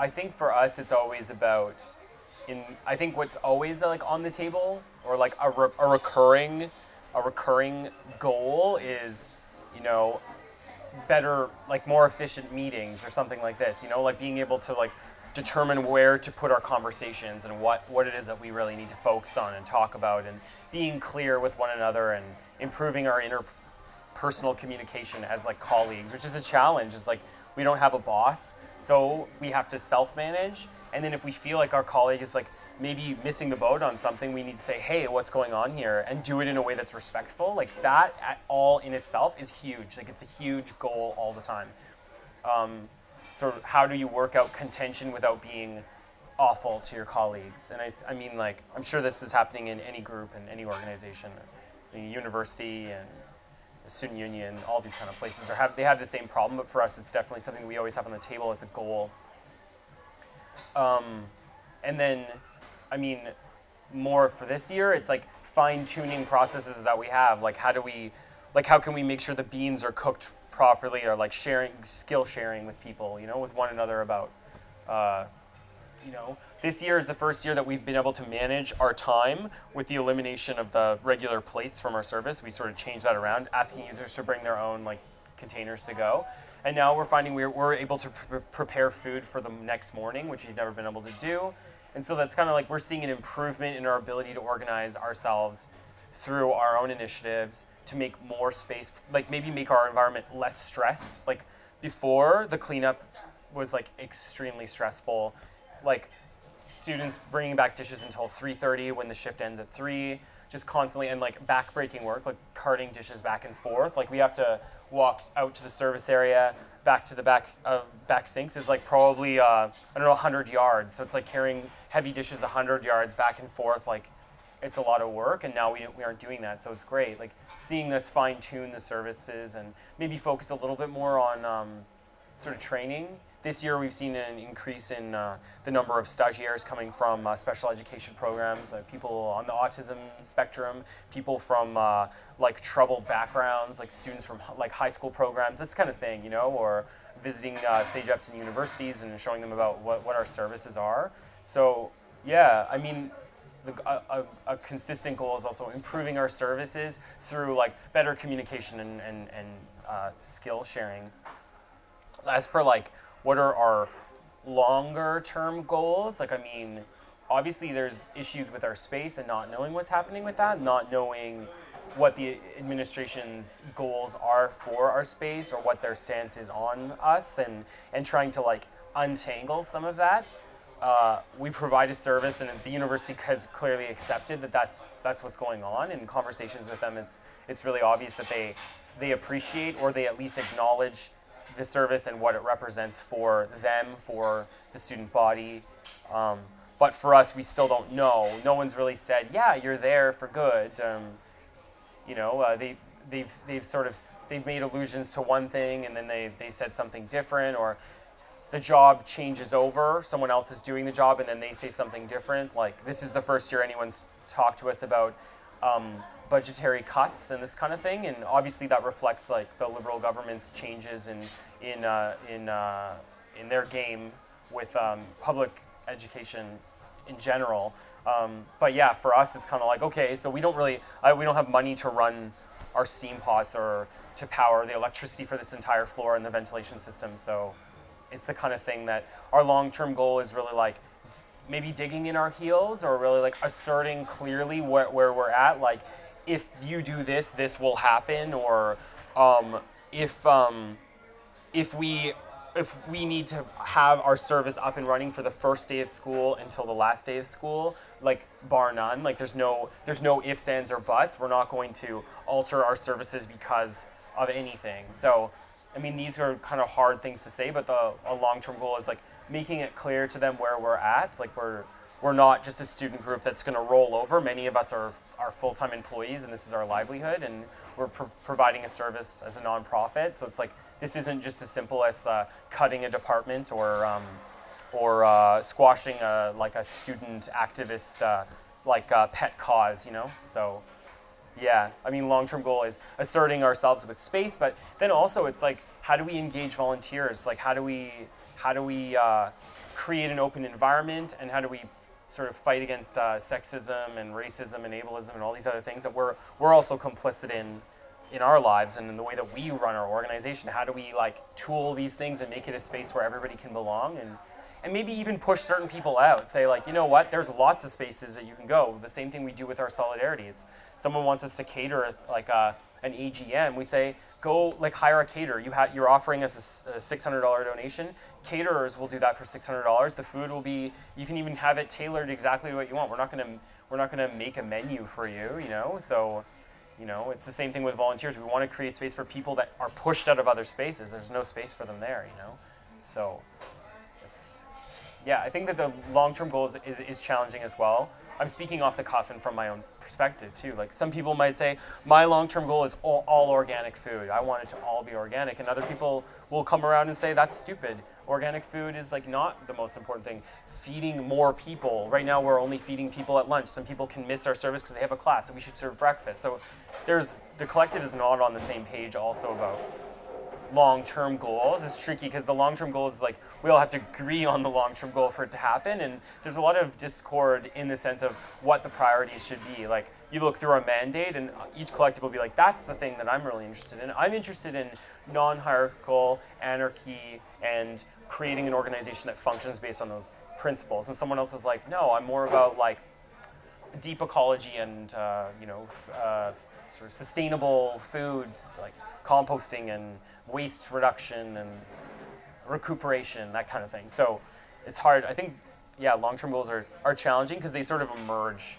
I think for us, it's always about, I think what's always like on the table, or like a recurring goal is, you know, better, like more efficient meetings or something like this, you know, like being able to like determine where to put our conversations and what it is that we really need to focus on and talk about, and being clear with one another and improving our interpersonal communication as like colleagues, which is a challenge. Is like we don't have a boss, so we have to self-manage. And then if we feel like our colleague is like maybe missing the boat on something, we need to say, hey, what's going on here? And do it in a way that's respectful. Like that at all in itself is huge. Like it's a huge goal all the time. So how do you work out contention without being awful to your colleagues? And I mean, like, I'm sure this is happening in any group and any organization, the university and the student union, all these kind of places they have the same problem. But for us, it's definitely something we always have on the table as a goal. And then, I mean, more for this year, it's like fine-tuning processes that we have. Like how can we make sure the beans are cooked properly, or like skill sharing with people, you know, with one another about, you know, this year is the first year that we've been able to manage our time with the elimination of the regular plates from our service. We sort of changed that around, asking users to bring their own like containers to go. And now we're finding we're able to prepare food for the next morning, which we've never been able to do. And so that's kind of like we're seeing an improvement in our ability to organize ourselves through our own initiatives to make more space, like maybe make our environment less stressed. Like before, the cleanup was like extremely stressful. Like students bringing back dishes until 3:30 when the shift ends at 3, just constantly, and like back-breaking work, like carting dishes back and forth. Like we have to walk out to the service area, back to the back sinks is like probably, I don't know, 100 yards. So it's like carrying heavy dishes 100 yards back and forth. Like it's a lot of work, and now we aren't doing that. So it's great. Like seeing us fine-tune the services and maybe focus a little bit more on sort of training. This year we've seen an increase in the number of stagiaires coming from special education programs, people on the autism spectrum, people from like troubled backgrounds, like students from like high school programs, this kind of thing, you know, or visiting Sage Epson universities and showing them about what our services are. So yeah, I mean, a consistent goal is also improving our services through like better communication and skill sharing. As per like, what are our longer term goals? Like, I mean, obviously there's issues with our space and not knowing what's happening with that, not knowing what the administration's goals are for our space or what their stance is on us, and trying to like untangle some of that. We provide a service, and the university has clearly accepted that that's what's going on. In conversations with them, it's really obvious that they appreciate, or they at least acknowledge the service and what it represents for them, for the student body. But for us, we still don't know. No one's really said, yeah, you're there for good. You know, they've made allusions to one thing, and then they said something different, or the job changes over, someone else is doing the job, and then they say something different. Like, this is the first year anyone's talked to us about budgetary cuts and this kind of thing, and obviously that reflects like the Liberal government's changes in their game with public education in general. But yeah, for us, it's kind of like, okay, so we don't have money to run our steam pots or to power the electricity for this entire floor and the ventilation system. So it's the kind of thing that our long-term goal is really like maybe digging in our heels, or really like asserting clearly where we're at. Like, if you do this, this will happen, or if we need to have our service up and running for the first day of school until the last day of school, like bar none, like there's no ifs, ands, or buts. We're not going to alter our services because of anything. So, I mean, these are kind of hard things to say, but a long-term goal is like making it clear to them where we're at. Like we're not just a student group that's going to roll over. Many of us are full-time employees, and this is our livelihood, and we're providing a service as a nonprofit. So it's like, this isn't just as simple as cutting a department or squashing a student activist pet cause, you know. So yeah, I mean, long-term goal is asserting ourselves with space, but then also it's like, how do we engage volunteers? Like, how do how do we create an open environment, and how do we sort of fight against sexism and racism and ableism and all these other things that we're also complicit in our lives and in the way that we run our organization. How do we like tool these things and make it a space where everybody can belong, and maybe even push certain people out. Say like, you know what, there's lots of spaces that you can go. The same thing we do with our solidarity. It's someone wants us to cater like an AGM. We say, go like hire a caterer. You're offering us a $600 donation. Caterers will do that for $600. The food will be, you can even have it tailored exactly what you want. We're not gonna make a menu for you, you know. So, you know, it's the same thing with volunteers. We want to create space for people that are pushed out of other spaces. There's no space for them there, you know. So, yeah, I think that the long-term goal is challenging as well. I'm speaking off the cuff and from my own perspective too. Like some people might say, my long-term goal is all organic food. I want it to all be organic. And other people will come around and say, that's stupid. Organic food is like not the most important thing. Feeding more people. Right now we're only feeding people at lunch. Some people can miss our service because they have a class, and we should serve breakfast. So the collective is not on the same page also about long-term goals. It's tricky because the long-term goal is like we all have to agree on the long-term goal for it to happen, and there's a lot of discord in the sense of what the priorities should be. Like you look through our mandate and each collective will be like, that's the thing that I'm really interested in. I'm interested in non-hierarchical anarchy and creating an organization that functions based on those principles. And someone else is like, no, I'm more about like deep ecology and sort of sustainable foods, like composting and waste reduction and recuperation, that kind of thing. So it's hard. I think, yeah, long-term goals are challenging because they sort of emerge